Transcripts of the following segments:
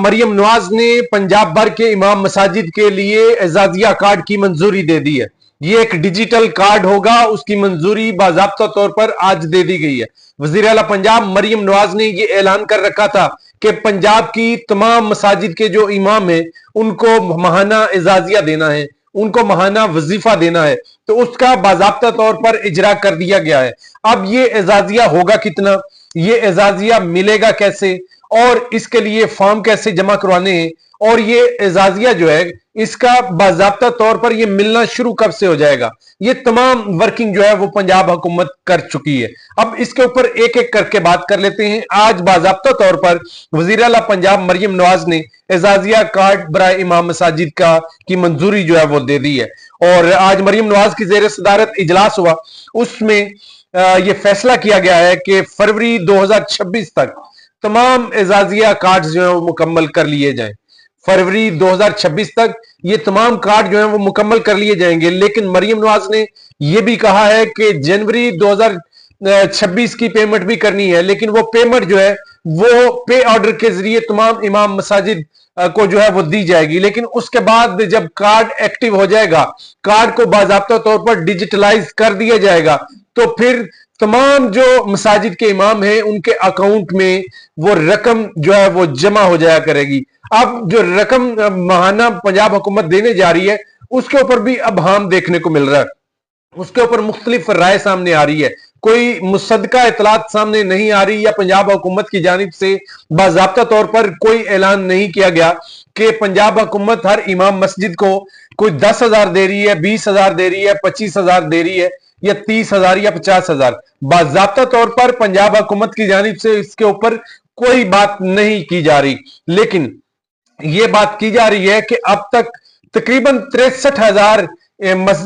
मरियम नवाज ने पंजाब भर के इमाम मसाजिद के लिए एजाजिया कार्ड की मंजूरी दे दी है। ये एक डिजिटल कार्ड होगा, उसकी मंजूरी बाज़ाब्ता तौर पर आज दे दी गई है। वज़ीर आला पंजाब मरियम नवाज ने ये ऐलान कर रखा था कि पंजाब की तमाम मसाजिद के जो इमाम हैं उनको माहाना एजाजिया देना है, उनको माहाना वजीफा देना है, तो उसका बाज़ाब्ता तौर पर इजरा कर दिया गया है। अब ये एजाजिया होगा कितना, ये एजाजिया मिलेगा कैसे, और इसके लिए फॉर्म कैसे जमा करवाने हैं, और ये एजाजिया जो है इसका बाज़ाब्ता तौर पर ये मिलना शुरू कब से हो जाएगा, ये तमाम वर्किंग जो है वो पंजाब हुकूमत कर चुकी है। अब इसके ऊपर एक एक करके बात कर लेते हैं। आज बाज़ाब्ता तौर पर वज़ीर आला पंजाब मरियम नवाज ने एजाजिया कार्ड बराए इमाम मसाजिद का की मंजूरी जो है वो दे दी है, और आज मरियम नवाज की ज़ेर सदारत इजलास हुआ, उसमें ये फैसला किया गया है कि फरवरी 2026 तक तमाम एजाजिया कार्ड जो है वो मुकम्मल कर लिए जाएं। फरवरी 2026 तक ये तमाम कार्ड जो हैं वो मुकम्मल कर लिए जाएंगे। लेकिन मरियम नवाज ने यह भी कहा है कि जनवरी 2026 की पेमेंट भी करनी है, लेकिन वो पेमेंट जो है वो पे ऑर्डर के जरिए तमाम इमाम मसाजिद को जो है वो दी जाएगी। लेकिन उसके बाद जब कार्ड एक्टिव हो जाएगा, कार्ड को बाज़ाब्ता तौर पर डिजिटलाइज कर दिया जाएगा, तो फिर तमाम जो मसाजिद के इमाम हैं उनके अकाउंट में वो रकम जो है वो जमा हो जाया करेगी। अब जो रकम माहाना पंजाब हुकूमत देने जा रही है उसके ऊपर भी अब हम देखने को मिल रहा है, उसके ऊपर मुख्तलिफ राय सामने आ रही है, कोई मुसद्दका इतलात सामने नहीं आ रही, या पंजाब हुकूमत की जानिब से बाज़ाब्ता तौर पर कोई ऐलान नहीं किया गया कि पंजाब हुकूमत हर इमाम मस्जिद को कोई 10,000 दे रही है, 20,000 दे रही है, 25,000 दे रही है, या 30,000 या 50,000। बाज़ाब्ता तौर पर पंजाब हुकूमत की जानिब से इसके ऊपर कोई बात नहीं की जा रही, लेकिन ये बात की जा रही है कि अब तक तकरीबन 63,000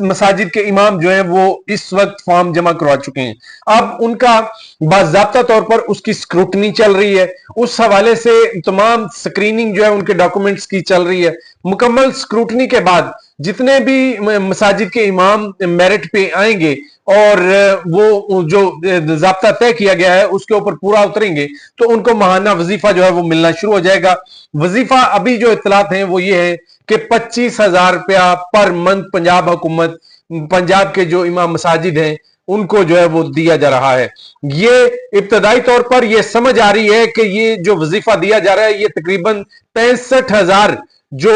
मसाजिद के इमाम जो हैं वो इस वक्त फॉर्म जमा करवा चुके हैं। अब उनका बाज़ाब्ता तौर पर उसकी स्क्रूटनी चल रही है, उस हवाले से तमाम स्क्रीनिंग जो है उनके डॉक्यूमेंट्स की चल रही है। मुकम्मल स्क्रूटनी के बाद जितने भी मसाजिद के इमाम मेरिट पे आएंगे और वो जो ज़ाब्ता तय किया गया है उसके ऊपर पूरा उतरेंगे, तो उनको माहाना वजीफा जो है वो मिलना शुरू हो जाएगा। वजीफा अभी जो इत्तलात हैं वो ये है कि 25,000 रुपया पर मंथ पंजाब हुकूमत, पंजाब के जो इमाम मसाजिद हैं उनको जो है वो दिया जा रहा है। ये इब्तदाई तौर पर ये समझ आ रही है कि ये जो वजीफा दिया जा रहा है ये तकरीबन 65,000 जो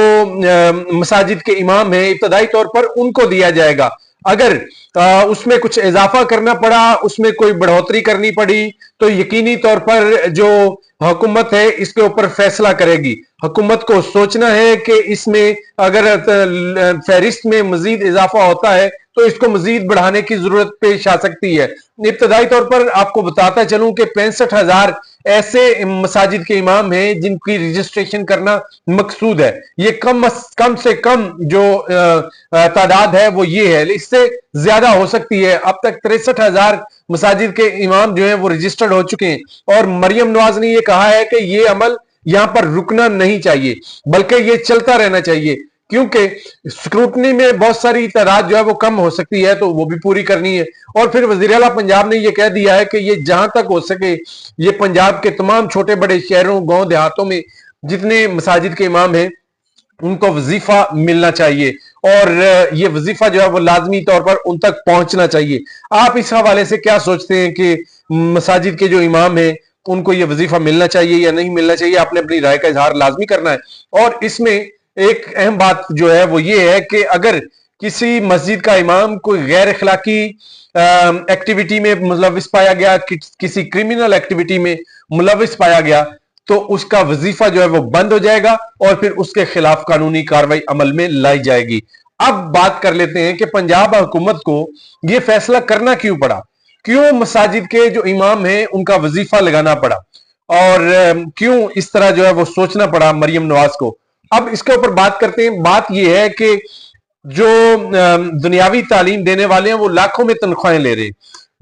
मसाजिद के इमाम हैं इब्तदाई तौर पर उनको दिया जाएगा। अगर उसमें कुछ इजाफा करना पड़ा, उसमें कोई बढ़ोतरी करनी पड़ी, तो यकीनी तौर पर जो हुकूमत है इसके ऊपर फैसला करेगी। हुकूमत को सोचना है कि इसमें अगर फहरिस्त में मजीद इजाफा होता है तो इसको मजीद बढ़ाने की जरूरत पेश आ सकती है। इब्तदाई तौर पर आपको बताता चलूं कि 65,000 ऐसे मसाजिद के इमाम हैं जिनकी रजिस्ट्रेशन करना मकसूद है। ये कम से कम जो तादाद है वो ये है, इससे ज्यादा हो सकती है। अब तक 63,000 मसाजिद के इमाम जो है वो रजिस्टर्ड हो चुके हैं, और मरियम नवाज ने ये कहा है कि ये अमल यहां पर रुकना नहीं चाहिए बल्कि ये चलता रहना चाहिए, क्योंकि स्क्रूटनी में बहुत सारी तादाद जो है वो कम हो सकती है, तो वो भी पूरी करनी है। और फिर वज़ीर आला पंजाब ने ये कह दिया है कि ये जहां तक हो सके ये पंजाब के तमाम छोटे बड़े शहरों गांव देहातों में जितने मसाजिद के इमाम हैं उनको वजीफा मिलना चाहिए, और ये वजीफा जो है वो लाजमी तौर पर उन तक पहुंचना चाहिए। आप इस हवाले से क्या सोचते हैं कि मसाजिद के जो इमाम हैं उनको ये वजीफा मिलना चाहिए या नहीं मिलना चाहिए? आपने अपनी राय का इजहार लाजमी करना है। और इसमें एक अहम बात जो है वो ये है कि अगर किसी मस्जिद का इमाम कोई गैर अखलाकी एक्टिविटी में मुलविस पाया गया, किसी क्रिमिनल एक्टिविटी में मुलविस पाया गया, तो उसका वजीफा जो है वो बंद हो जाएगा और फिर उसके खिलाफ कानूनी कार्रवाई अमल में लाई जाएगी। अब बात कर लेते हैं कि पंजाब हुकूमत को यह फैसला करना क्यों पड़ा, क्यों मसाजिद के जो इमाम हैं उनका वजीफा लगाना पड़ा, और क्यों इस तरह जो है वो सोचना पड़ा मरियम नवाज को। अब इसके ऊपर बात करते हैं। बात यह है कि जो दुनियावी तालीम देने वाले हैं वो लाखों में तनख्वाहें ले रहे हैं,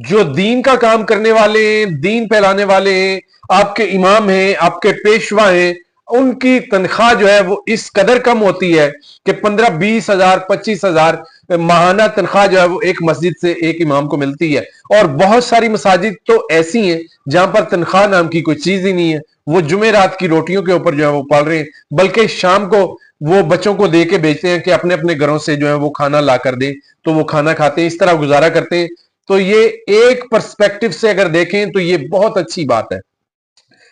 जो दीन का काम करने वाले हैं, दीन फैलाने वाले हैं, आपके इमाम हैं, आपके पेशवा हैं, उनकी तनख्वाह जो है वो इस कदर कम होती है कि 15-20 हजार 25 हजार माहाना तनख्वाह जो है वो एक मस्जिद से एक इमाम को मिलती है। और बहुत सारी मसाजिद तो ऐसी हैं जहां पर तनख्वाह नाम की कोई चीज ही नहीं है, वो जुमेरात की रोटियों के ऊपर जो है वो पढ़ रहे हैं, बल्कि शाम को वो बच्चों को दे के भेजते हैं कि अपने अपने घरों से जो है वो खाना ला कर दे, तो वो खाना खाते हैं, इस तरह गुजारा करते हैं। तो ये एक पर्सपेक्टिव से अगर देखें तो ये बहुत अच्छी बात है,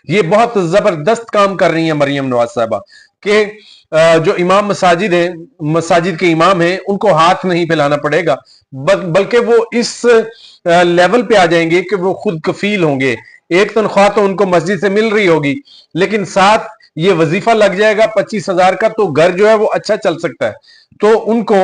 ये बहुत जबरदस्त काम कर रही है मरियम नवाज साहबा के जो इमाम मसाजिद हैं, मसाजिद के इमाम हैं, उनको हाथ नहीं फैलाना पड़ेगा, बल्कि वो इस लेवल पे आ जाएंगे कि वो खुद कफील होंगे। एक तनख्वाह तो उनको मस्जिद से मिल रही होगी, लेकिन साथ ये वजीफा लग जाएगा 25,000 का, तो घर जो है वो अच्छा चल सकता है। तो उनको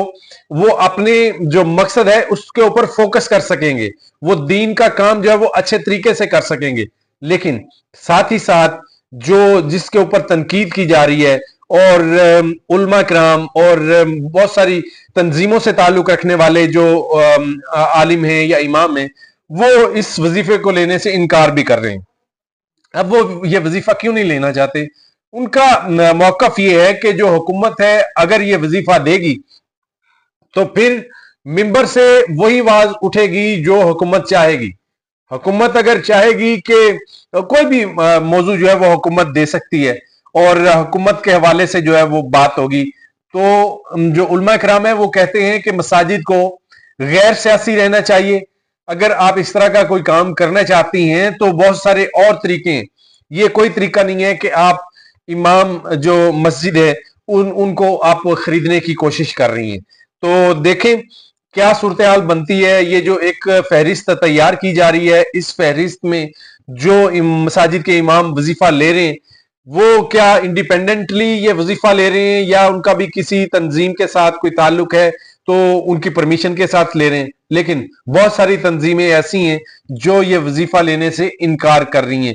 वो अपने जो मकसद है उसके ऊपर फोकस कर सकेंगे, वो दीन का काम जो है वो अच्छे तरीके से कर सकेंगे। लेकिन साथ ही साथ जो जिसके ऊपर तनकीद की जा रही है, और उलमा कराम और बहुत सारी तंजीमों से ताल्लुक रखने वाले जो आलिम हैं या इमाम हैं, वो इस वजीफे को लेने से इनकार भी कर रहे हैं। अब वो ये वजीफा क्यों नहीं लेना चाहते? उनका मौकफ ये है कि जो हुकूमत है अगर ये वजीफा देगी तो फिर मिंबर से वही आवाज उठेगी जो हुकूमत चाहेगी। हुकूमत अगर चाहेगी कि कोई भी मौजू जो है वो हुकूमत दे सकती है और हुकूमत के हवाले से जो है वो बात होगी, तो जो उलमा इकराम है वो कहते हैं कि मसाजिद को गैर सियासी रहना चाहिए। अगर आप इस तरह का कोई काम करना चाहती हैं तो बहुत सारे और तरीके हैं, ये कोई तरीका नहीं है कि आप इमाम जो मस्जिद है उनको आप खरीदने की कोशिश कर रही हैं। तो देखें क्या सूरत हाल बनती है। ये जो एक फहरिस्त तैयार की जा रही है, इस फहरिस्त में जो मसाजिद के इमाम वजीफा ले रहे हैं वो क्या इंडिपेंडेंटली ये वजीफा ले रहे हैं या उनका भी किसी तंजीम के साथ कोई ताल्लुक है तो उनकी परमिशन के साथ ले रहे हैं। लेकिन बहुत सारी तंजीमें ऐसी हैं जो ये वजीफा लेने से इनकार कर रही हैं।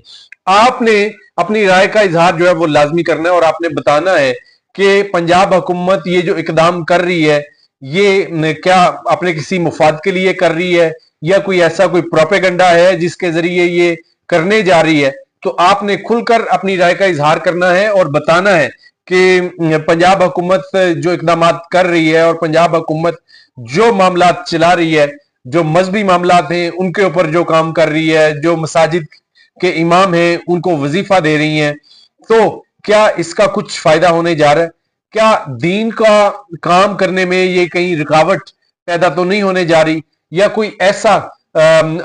आपने अपनी राय का इजहार जो है वो लाजमी करना है और आपने बताना है कि पंजाब हुकूमत ये जो इकदाम कर रही है ये क्या अपने किसी मुफाद के लिए कर रही है या कोई ऐसा कोई प्रोपेगेंडा है जिसके जरिए ये करने जा रही है। तो आपने खुलकर अपनी राय का इजहार करना है और बताना है कि पंजाब हुकूमत जो इकदाम कर रही है और पंजाब हुकूमत जो मामला चला रही है, जो मजहबी मामला हैं उनके ऊपर जो काम कर रही है, जो मसाजिद के इमाम हैं उनको वजीफा दे रही हैं, तो क्या इसका कुछ फायदा होने जा रहा है? क्या दीन का काम करने में ये कहीं रुकावट पैदा तो नहीं होने जा रही या कोई ऐसा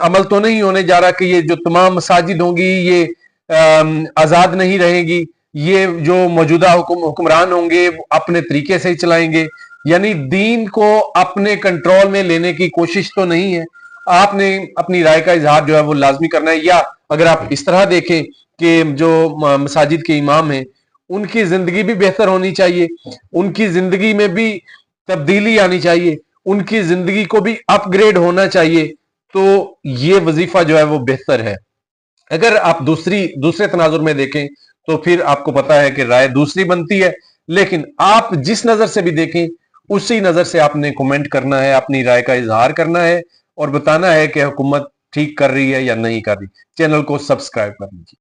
अमल तो नहीं होने जा रहा कि ये जो तमाम मसाजिद होंगी ये आजाद नहीं रहेगी, ये जो मौजूदा हुक्मरान होंगे अपने तरीके से ही चलाएंगे, यानी दीन को अपने कंट्रोल में लेने की कोशिश तो नहीं है। आपने अपनी राय का इजहार जो है वो लाजमी करना है। या अगर आप इस तरह देखें कि जो मसाजिद के इमाम हैं उनकी जिंदगी भी बेहतर होनी चाहिए, उनकी जिंदगी में भी तब्दीली आनी चाहिए, उनकी जिंदगी को भी अपग्रेड होना चाहिए, तो ये वजीफा जो है वो बेहतर है। अगर आप दूसरे तनाजुर में देखें तो फिर आपको पता है कि राय दूसरी बनती है। लेकिन आप जिस नजर से भी देखें उसी नजर से आपने कमेंट करना है, अपनी राय का इजहार करना है और बताना है कि हुकूमत ठीक कर रही है या नहीं कर रही। चैनल को सब्सक्राइब कर लीजिए।